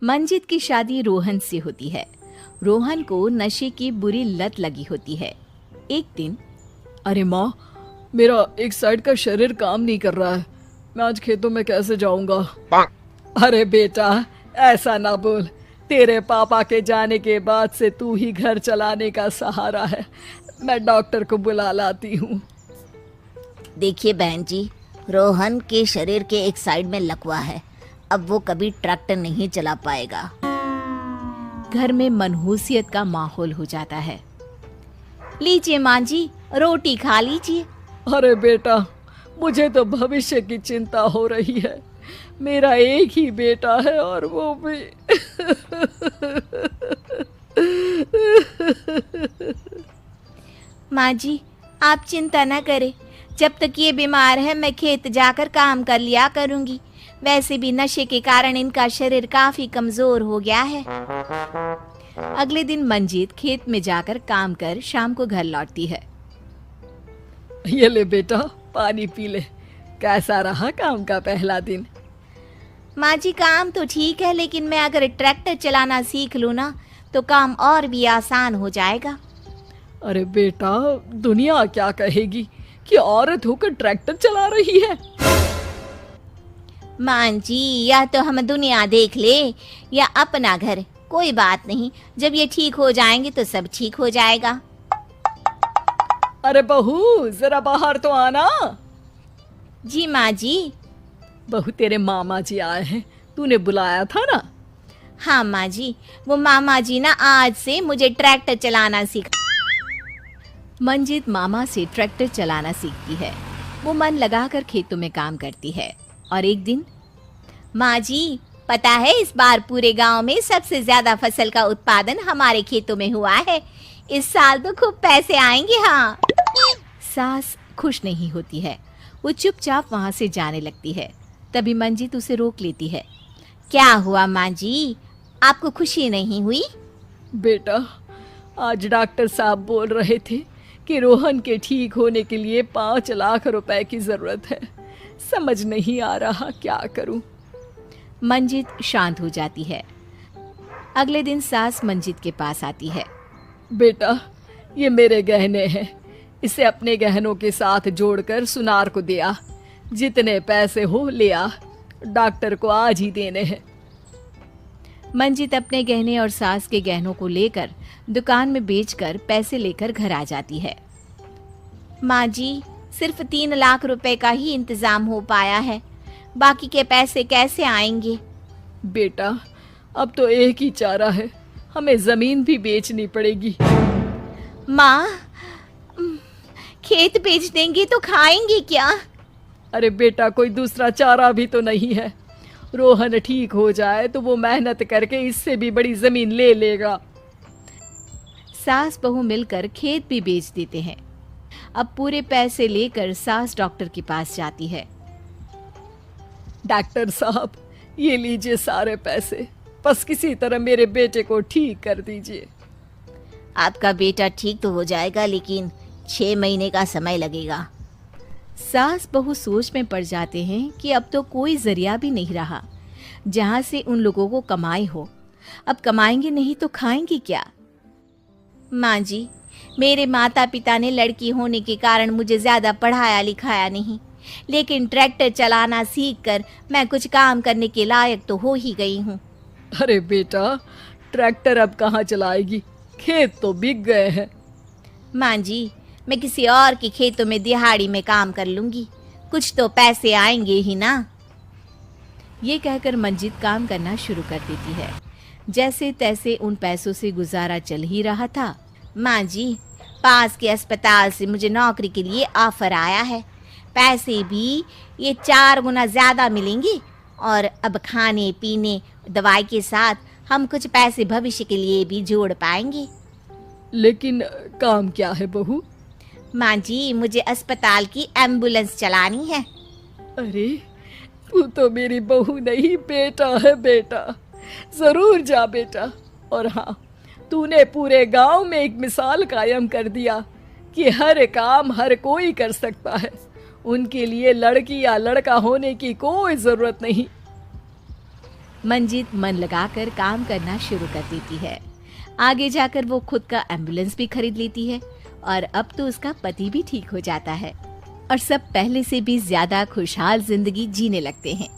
मंजित की शादी रोहन से होती है। रोहन को नशे की बुरी लत लगी होती है। एक दिन, अरे माँ, मेरा एक साइड का शरीर काम नहीं कर रहा है। मैं आज खेतों में कैसे जाऊंगा? अरे बेटा, ऐसा ना बोल। तेरे पापा के जाने के बाद से तू ही घर चलाने का सहारा है। मैं डॉक्टर को बुला लाती हूँ। देखिए बहन जी, रोहन के शरीर के एक साइड में लकवा है। अब वो कभी ट्रैक्टर नहीं चला पाएगा। घर में मनहूसियत का माहौल हो जाता है। लीजिए माँ जी, रोटी खा लीजिए। अरे बेटा, मुझे तो भविष्य की चिंता हो रही है। मेरा एक ही बेटा है और वो भी माँ जी, आप चिंता न करें। जब तक ये बीमार है मैं खेत जाकर काम कर लिया करूँगी। वैसे भी नशे के कारण इनका शरीर काफी कमजोर हो गया है। अगले दिन मंजीत खेत में जाकर काम कर शाम को घर लौटती है। ये ले बेटा, पानी पी ले। कैसा रहा काम का पहला दिन? माँ जी, काम तो ठीक है, लेकिन मैं अगर ट्रैक्टर चलाना सीख लूँ ना तो काम और भी आसान हो जाएगा। अरे बेटा, दुनिया क्या कहेगी कि औरत होकर ट्रैक्टर चला रही है। माँ जी, या तो हम दुनिया देख ले या अपना घर, कोई बात नहीं। जब ये ठीक हो जाएंगे तो सब ठीक हो जाएगा। अरे बहू, जरा बाहर तो आना। जी माँ जी। बहू, तेरे मामा जी आए हैं, तूने बुलाया था ना? हाँ माँ जी, वो मामा जी ना आज से मुझे ट्रैक्टर चलाना सीखा। मंजित मामा से ट्रैक्टर चलाना सीखती है। वो मन लगाकर खेतों में काम करती है। और एक दिन, माँ जी, पता है इस बार पूरे गांव में सबसे ज्यादा फसल का उत्पादन हमारे खेतों में हुआ है। इस साल तो खूब पैसे आएंगे। हाँ। सास खुश नहीं होती है। वो चुपचाप वहां से जाने लगती है। तभी मंजित उसे रोक लेती है। क्या हुआ माँ जी, आपको खुशी नहीं हुई? बेटा, आज डॉक्टर साहब बोल रहे थे कि रोहन के ठीक होने के लिए 5 लाख रुपए की जरूरत है। समझ नहीं आ रहा क्या करूं। मंजित शांत हो जाती है। अगले दिन सास मंजित के पास आती है। बेटा, ये मेरे गहने हैं। इसे अपने गहनों के साथ जोड़कर सुनार को दे आ। जितने पैसे हो ले आ। डॉक्टर को आज ही देने हैं। मंजित अपने गहने और सास के गहनों को लेकर दुकान में बेचकर पैसे लेकर घर आ जाती है। माँ जी, सिर्फ 3 लाख रुपए का ही इंतजाम हो पाया है। बाकी के पैसे कैसे आएंगे? बेटा, अब तो एक ही चारा है, हमें जमीन भी बेचनी पड़ेगी। माँ, खेत बेच देंगे तो खाएंगे क्या? अरे बेटा, कोई दूसरा चारा भी तो नहीं है। रोहन ठीक हो जाए तो वो मेहनत करके इससे भी बड़ी जमीन ले लेगा। सास बहू मिलकर खेत भी बेच देते हैं। अब पूरे पैसे लेकर सास डॉक्टर के पास जाती है। डॉक्टर साहब, ये लीजिए सारे पैसे। बस किसी तरह मेरे बेटे को ठीक कर दीजिए। आपका बेटा ठीक तो हो जाएगा, लेकिन 6 महीने का समय लगेगा। सास बहू सोच में पड़ जाते हैं कि अब तो कोई जरिया भी नहीं रहा जहां से उन लोगों को कमाई हो। अब कमाएंगे नहीं तो खाएंगे क्या? माँ जी, मेरे माता पिता ने लड़की होने के कारण मुझे ज्यादा पढ़ाया लिखाया नहीं, लेकिन ट्रैक्टर चलाना सीखकर मैं कुछ काम करने के लायक तो हो ही गई हूँ। अरे बेटा, ट्रैक्टर अब कहाँ चलाएगी? खेत तो बिक गए हैं। माँ जी, मैं किसी और के खेतों में दिहाड़ी में काम कर लूंगी, कुछ तो पैसे आएंगे ही ना। ये कहकर मंजित काम करना शुरू कर देती है। जैसे तैसे उन पैसों से गुजारा चल ही रहा था। माँ जी, पास के अस्पताल से मुझे नौकरी के लिए ऑफर आया है। पैसे भी ये 4 गुना ज्यादा मिलेंगे और अब खाने पीने दवाई के साथ हम कुछ पैसे भविष्य के लिए भी जोड़ पाएंगे। लेकिन काम क्या है बहू? माँ जी, मुझे अस्पताल की एम्बुलेंस चलानी है। अरे, तू तो मेरी बहू नहीं, बेटा है बेटा। जरूर जा बेटा। और हाँ, तूने पूरे गांव में एक मिसाल कायम कर दिया कि हर काम हर कोई कर सकता है। उनके लिए लड़की या लड़का होने की कोई जरूरत नहीं। मंजित मन लगाकर काम करना शुरू कर देती है। आगे जाकर वो खुद का एम्बुलेंस भी खरीद लेती है और अब तो उसका पति भी ठीक हो जाता है और सब पहले से भी ज्यादा खुशहाल जिंदगी जीने लगते हैं।